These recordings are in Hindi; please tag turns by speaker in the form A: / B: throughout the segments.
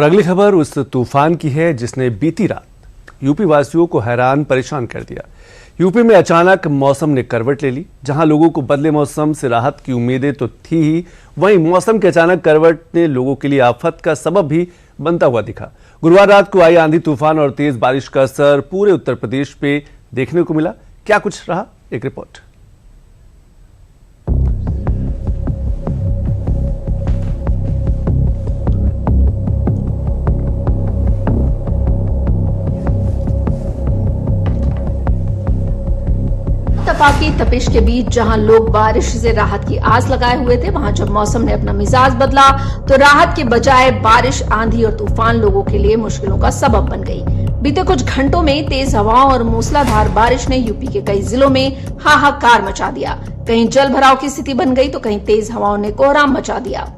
A: और अगली खबर उस तूफान की है जिसने बीती रात यूपी वासियों को हैरान परेशान कर दिया। यूपी में अचानक मौसम ने करवट ले ली। जहां लोगों को बदले मौसम से राहत की उम्मीदें तो थी ही, वहीं मौसम के अचानक करवट ने लोगों के लिए आफत का सबब भी बनता हुआ दिखा। गुरुवार रात को आई आंधी तूफान और तेज बारिश का असर पूरे उत्तर प्रदेश पे देखने को मिला। क्या कुछ रहा, एक रिपोर्ट।
B: की तपिश के बीच जहां लोग बारिश से राहत की आस लगाए हुए थे, वहां जब मौसम ने अपना मिजाज बदला तो राहत के बजाय बारिश, आंधी और तूफान लोगों के लिए मुश्किलों का सबब बन गई। बीते कुछ घंटों में तेज हवाओं और मूसलाधार बारिश ने यूपी के कई जिलों में हाहाकार मचा दिया। कहीं जल भराव की स्थिति बन गई तो कहीं तेज हवाओं ने कोहराम मचा दिया।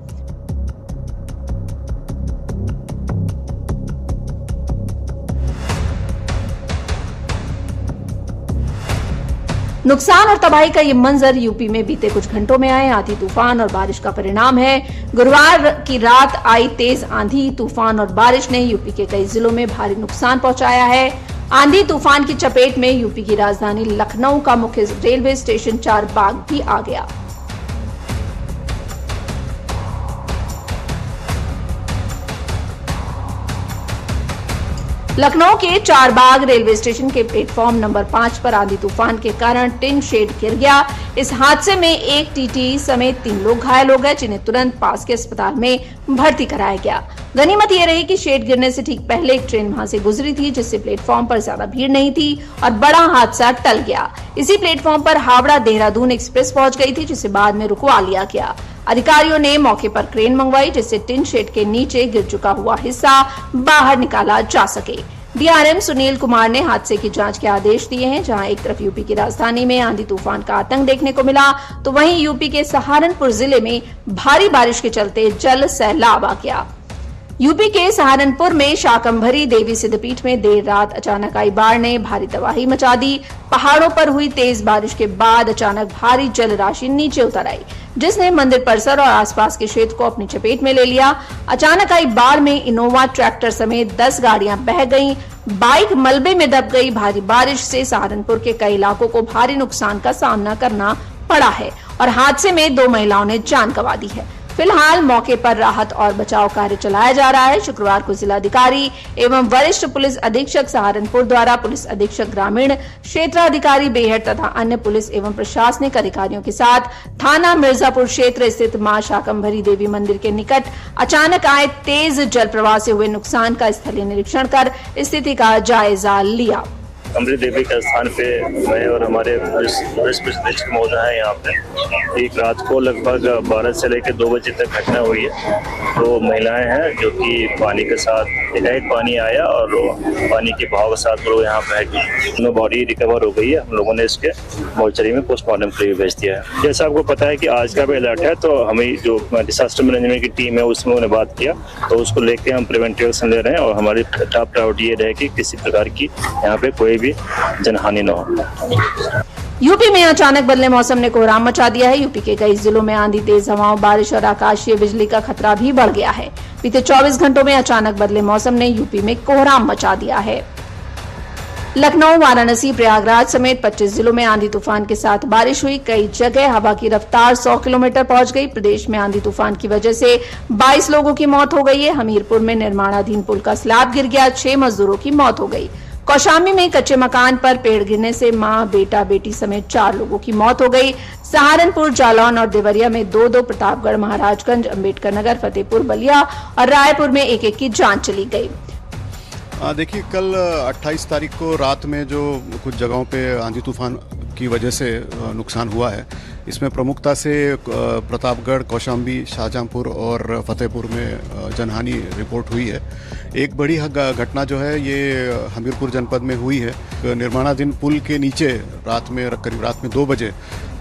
B: नुकसान और तबाही का ये मंजर यूपी में बीते कुछ घंटों में आए आंधी तूफान और बारिश का परिणाम है। गुरुवार की रात आई तेज आंधी तूफान और बारिश ने यूपी के कई जिलों में भारी नुकसान पहुंचाया है। आंधी तूफान की चपेट में यूपी की राजधानी लखनऊ का मुख्य रेलवे स्टेशन चारबाग भी आ गया। लखनऊ के चारबाग रेलवे स्टेशन के प्लेटफॉर्म नंबर 5 पर आंधी तूफान के कारण टिन शेड गिर गया। इस हादसे में एक टीटी समेत 3 लोग घायल हो गए, जिन्हें तुरंत पास के अस्पताल में भर्ती कराया गया। गनीमत ये रही कि शेड गिरने से ठीक पहले एक ट्रेन वहां से गुजरी थी, जिससे प्लेटफॉर्म पर ज्यादा भीड़ नहीं थी और बड़ा हादसा टल गया। इसी प्लेटफॉर्म पर हावड़ा देहरादून एक्सप्रेस पहुंच गई थी, जिसे बाद में रुकवा लिया गया। अधिकारियों ने मौके पर क्रेन मंगवाई, जिससे टिन शेड के नीचे गिर चुका हुआ हिस्सा बाहर निकाला जा सके। डीआरएम सुनील कुमार ने हादसे की जांच के आदेश दिए हैं। जहां एक तरफ यूपी की राजधानी में आंधी तूफान का आतंक देखने को मिला, तो वहीं यूपी के सहारनपुर जिले में भारी बारिश के चलते जल सैलाब आ गया। यूपी के सहारनपुर में शाकंभरी देवी सिद्धपीठ में देर रात अचानक आई बाढ़ ने भारी तबाही मचा दी। पहाड़ों पर हुई तेज बारिश के बाद अचानक भारी जल राशि नीचे उतर आई, जिसने मंदिर परिसर और आसपास के क्षेत्र को अपनी चपेट में ले लिया। अचानक आई बाढ़ में इनोवा ट्रैक्टर समेत 10 गाड़ियां बह गईं, बाइक मलबे में दब गई। भारी बारिश से सहारनपुर के कई इलाकों को भारी नुकसान का सामना करना पड़ा है और हादसे में 2 महिलाओं ने जान गंवा दी है। फिलहाल मौके पर राहत और बचाव कार्य चलाया जा रहा है। शुक्रवार को जिलाधिकारी एवं वरिष्ठ पुलिस अधीक्षक सहारनपुर द्वारा पुलिस अधीक्षक ग्रामीण, क्षेत्राधिकारी बेहट तथा अन्य पुलिस एवं प्रशासनिक अधिकारियों के साथ थाना मिर्जापुर क्षेत्र स्थित मां शाकंभरी देवी मंदिर के निकट अचानक आए तेज जल प्रवाह से हुए नुकसान का स्थलीय निरीक्षण कर स्थिति का जायजा लिया।
C: शाकंभरी देवी के स्थान पे मैं और हमारे वरिष्ठ अधीक्षक महोदय हैं। यहाँ पे एक रात को लगभग 12 से लेकर 2 बजे तक घटना हुई है। 2 महिलाएं हैं जो कि पानी के साथ एकाएक पानी आया और पानी के बहाव के साथ वो यहाँ बह गई। दोनों बॉडी रिकवर हो गई है। हम लोगों ने इसके मोर्चरी में पोस्टमार्टम के लिए भेज दिया है। जैसा आपको पता है कि आज का भी अलर्ट है, तो हमें जो डिजास्टर मैनेजमेंट की टीम है उसमें उन्होंने बात किया, तो उसको लेके हम प्रिवेंटिव एक्शन ले रहे हैं और हमारी टॉप प्रायोरिटी ये रहे कि किसी प्रकार की यहाँ पे कोई भी जनहानि न हो।
B: यूपी में अचानक बदले मौसम ने कोहराम मचा दिया है। यूपी के कई जिलों में आंधी, तेज हवाओं, बारिश और आकाशीय बिजली का खतरा भी बढ़ गया है। बीते 24 घंटों में अचानक बदले मौसम ने यूपी में कोहराम मचा दिया है। लखनऊ, वाराणसी, प्रयागराज समेत 25 जिलों में आंधी तूफान के साथ बारिश हुई। कई जगह हवा की रफ्तार 100 किलोमीटर पहुंच गई। प्रदेश में आंधी तूफान की वजह से 22 लोगों की मौत हो गई है। हमीरपुर में निर्माणाधीन पुल का स्लैब गिर गया, 6 मजदूरों की मौत हो गई। कौशाम्बी में कच्चे मकान पर पेड़ गिरने से मां, बेटा, बेटी समेत 4 लोगों की मौत हो गई। सहारनपुर, जालौन और देवरिया में 2-2, प्रतापगढ़, महाराजगंज, अंबेडकर नगर, फतेहपुर, बलिया और रायपुर में 1-1 की जान चली गई।
D: देखिए, कल 28 तारीख को रात में जो कुछ जगहों पे आंधी तूफान की वजह से नुकसान हुआ है, इसमें प्रमुखता से प्रतापगढ़, कौशाम्बी, शाहजहांपुर और फतेहपुर में जनहानि रिपोर्ट हुई है। एक बड़ी घटना जो है ये हमीरपुर जनपद में हुई है। निर्माणाधीन पुल के नीचे करीब रात में 2 बजे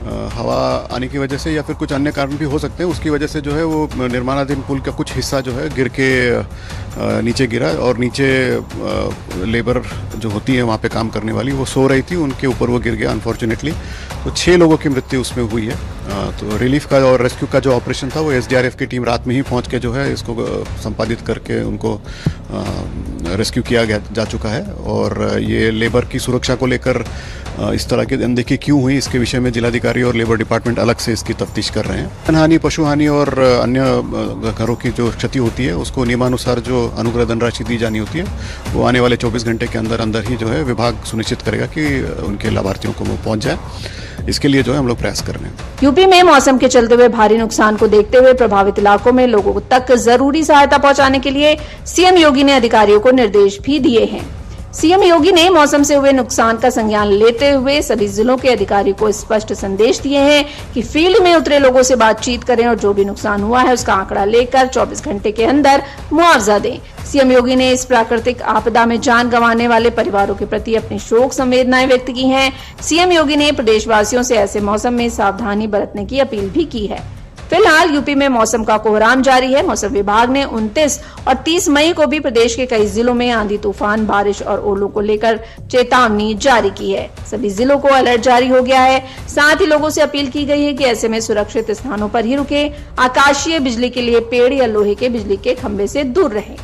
D: हवा आने की वजह से या फिर कुछ अन्य कारण भी हो सकते हैं, उसकी वजह से जो है वो निर्माणाधीन पुल का कुछ हिस्सा जो है गिर के नीचे गिरा और नीचे लेबर जो होती है वहाँ पे काम करने वाली वो सो रही थी, उनके ऊपर वो गिर गया अनफॉर्चुनेटली। तो 6 लोगों की मृत्यु उसमें हुई है। तो रिलीफ का और रेस्क्यू का जो ऑपरेशन था वो एसडीआरएफ की टीम रात में ही पहुँच के जो है इसको संपादित करके उनको रेस्क्यू किया जा चुका है। और ये लेबर की सुरक्षा को लेकर इस तरह की अनदेखी क्यों हुई इसके विषय में जिलाधिकारी और लेबर डिपार्टमेंट अलग से इसकी तफ्तीश कर रहे हैं। जनहानि, पशु हानि और अन्य घरों की जो क्षति होती है उसको नियमानुसार जो अनुग्रह धनराशि दी जानी होती है वो आने वाले 24 घंटे के अंदर अंदर ही जो है विभाग सुनिश्चित करेगा कि उनके लाभार्थियों को वो पहुंच जाए। इसके लिए जो है हम लोग प्रयास कर रहे हैं।
B: यूपी में मौसम के चलते हुए भारी नुकसान को देखते हुए प्रभावित इलाकों में लोगों तक जरूरी सहायता पहुंचाने के लिए सीएम योगी ने अधिकारियों को निर्देश भी दिए हैं। सीएम योगी ने मौसम से हुए नुकसान का संज्ञान लेते हुए सभी जिलों के अधिकारियों को स्पष्ट संदेश दिए हैं कि फील्ड में उतरे लोगों से बातचीत करें और जो भी नुकसान हुआ है उसका आंकड़ा लेकर 24 घंटे के अंदर मुआवजा दें। सीएम योगी ने इस प्राकृतिक आपदा में जान गंवाने वाले परिवारों के प्रति अपनी शोक संवेदनाएं व्यक्त की हैं। सीएम योगी ने प्रदेशवासियों से ऐसे मौसम में सावधानी बरतने की अपील भी की है। फिलहाल यूपी में मौसम का कोहराम जारी है। मौसम विभाग ने 29 और 30 मई को भी प्रदेश के कई जिलों में आंधी तूफान, बारिश और ओलों को लेकर चेतावनी जारी की है। सभी जिलों को अलर्ट जारी हो गया है। साथ ही लोगों से अपील की गई है कि ऐसे में सुरक्षित स्थानों पर ही रुके, आकाशीय बिजली के लिए पेड़ या लोहे के बिजली के खंभे से दूर रहें।